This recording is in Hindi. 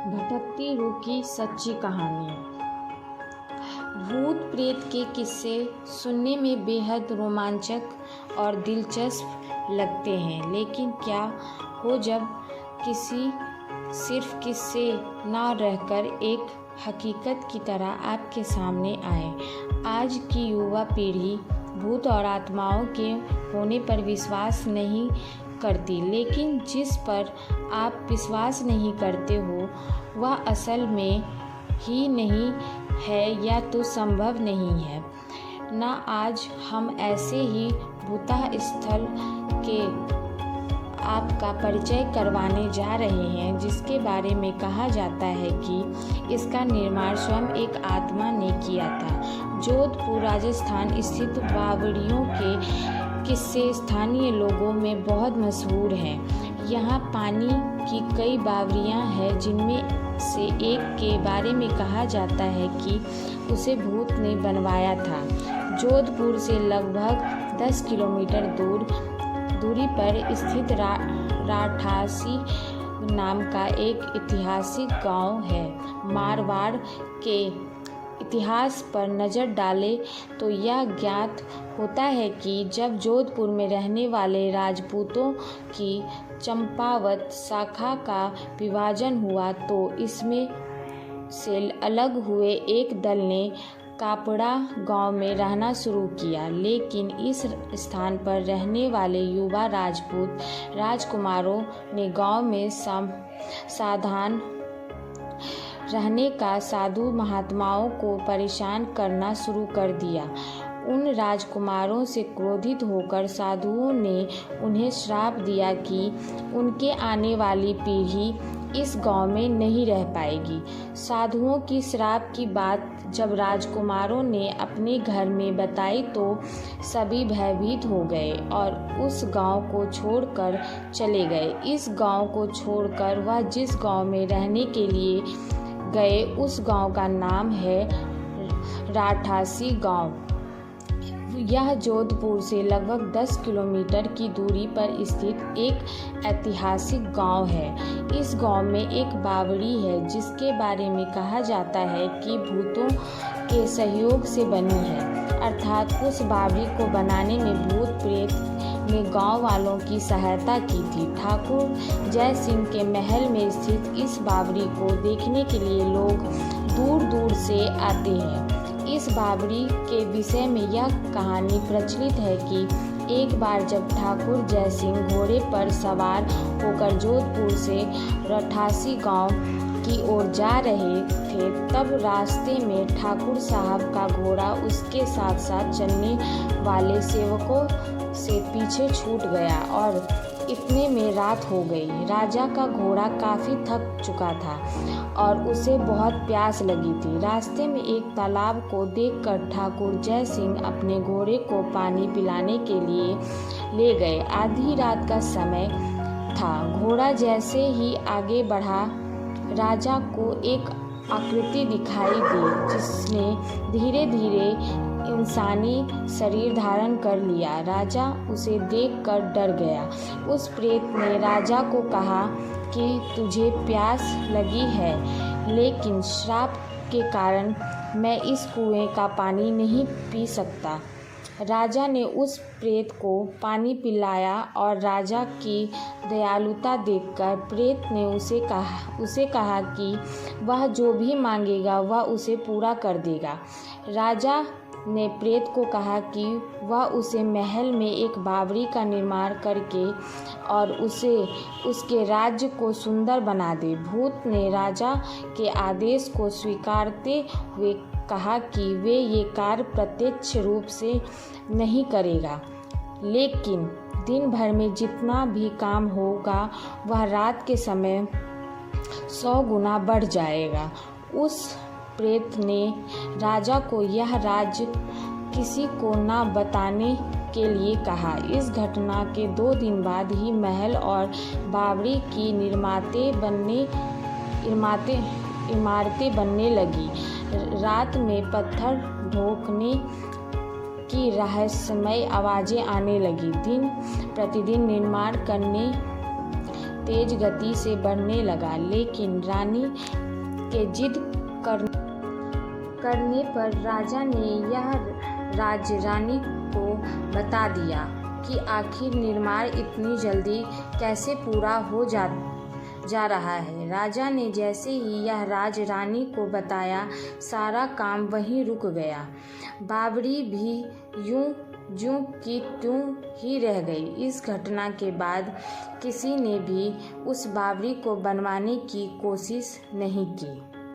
भटकती रूह की सच्ची कहानी। भूत प्रेत के किस्से सुनने में बेहद रोमांचक और दिलचस्प लगते हैं, लेकिन क्या हो जब किसी सिर्फ किस्से न रहकर एक हकीकत की तरह आपके सामने आए। आज की युवा पीढ़ी भूत और आत्माओं के होने पर विश्वास नहीं करती, लेकिन जिस पर आप विश्वास नहीं करते हो वह असल में ही नहीं है या तो संभव नहीं है ना। आज हम ऐसे ही भूतः स्थल के आपका परिचय करवाने जा रहे हैं, जिसके बारे में कहा जाता है कि इसका निर्माण स्वयं एक आत्मा ने किया था। जोधपुर राजस्थान स्थित बावड़ियों के किस्से स्थानीय लोगों में बहुत मशहूर हैं। यहाँ पानी की कई बावड़ियाँ हैं, जिनमें से एक के बारे में कहा जाता है कि उसे भूत ने बनवाया था। जोधपुर से लगभग 10 किलोमीटर दूरी पर स्थित राठासी नाम का एक ऐतिहासिक गांव है। मारवाड़ के इतिहास पर नज़र डालें तो यह ज्ञात होता है कि जब जोधपुर में रहने वाले राजपूतों की चंपावत शाखा का विभाजन हुआ तो इसमें से अलग हुए एक दल ने कापड़ा गांव में रहना शुरू किया, लेकिन इस स्थान पर रहने वाले युवा राजपूत राजकुमारों ने गांव में सावधान रहने का साधु महात्माओं को परेशान करना शुरू कर दिया। उन राजकुमारों से क्रोधित होकर साधुओं ने उन्हें श्राप दिया कि उनके आने वाली पीढ़ी इस गांव में नहीं रह पाएगी। साधुओं की श्राप की बात जब राजकुमारों ने अपने घर में बताई तो सभी भयभीत हो गए और उस गांव को छोड़कर चले गए। इस गांव को छोड़कर वह जिस गांव में रहने के लिए गए उस गांव का नाम है राठासी गांव। यह जोधपुर से लगभग 10 किलोमीटर की दूरी पर स्थित एक ऐतिहासिक गांव है। इस गांव में एक बावड़ी है जिसके बारे में कहा जाता है कि भूतों के सहयोग से बनी है, अर्थात उस बावड़ी को बनाने में भूत प्रेत ने गांव वालों की सहायता की थी। ठाकुर जय सिंह के महल में स्थित इस बावड़ी को देखने के लिए लोग दूर दूर से आते हैं। इस बावड़ी के विषय में यह कहानी प्रचलित है कि एक बार जब ठाकुर जय सिंह घोड़े पर सवार होकर जोधपुर से राठासी गांव की ओर जा रहे थे, तब रास्ते में ठाकुर साहब का घोड़ा उसके साथ साथ चलने वाले सेवकों से पीछे छूट गया और इतने में रात हो गई। राजा का घोड़ा काफ़ी थक चुका था और उसे बहुत प्यास लगी थी। रास्ते में एक तालाब को देखकर ठाकुर जय सिंह अपने घोड़े को पानी पिलाने के लिए ले गए। आधी रात का समय था। घोड़ा जैसे ही आगे बढ़ा, राजा को एक आकृति दिखाई दी जिसने धीरे धीरे इंसानी शरीर धारण कर लिया। राजा उसे देखकर डर गया। उस प्रेत ने राजा को कहा कि तुझे प्यास लगी है, लेकिन श्राप के कारण मैं इस कुएं का पानी नहीं पी सकता। राजा ने उस प्रेत को पानी पिलाया और राजा की दयालुता देखकर प्रेत ने उसे कहा कि वह जो भी मांगेगा वह उसे पूरा कर देगा। राजा ने प्रेत को कहा कि वह उसे महल में एक बावड़ी का निर्माण करके और उसके राज्य को सुंदर बना दे। भूत ने राजा के आदेश को स्वीकारते हुए कहा कि वे ये कार्य प्रत्यक्ष रूप से नहीं करेगा, लेकिन दिन भर में जितना भी काम होगा वह रात के समय 100 गुना बढ़ जाएगा। उस प्रेत ने राजा को यह राज्य किसी को न बताने के लिए कहा। इस घटना के 2 दिन बाद ही महल और बावड़ी की इमारतें बनने लगी। रात में पत्थर ठोकने की रहस्यमय आवाज़ें आने लगी। दिन प्रतिदिन निर्माण करने तेज गति से बढ़ने लगा, लेकिन रानी के जिद करने पर राजा ने यह राज रानी को बता दिया कि आखिर निर्माण इतनी जल्दी कैसे पूरा हो जा रहा है। राजा ने जैसे ही यह राज रानी को बताया, सारा काम वहीं रुक गया। बावड़ी भी यूं की त्यों ही रह गई। इस घटना के बाद किसी ने भी उस बावड़ी को बनवाने की कोशिश नहीं की।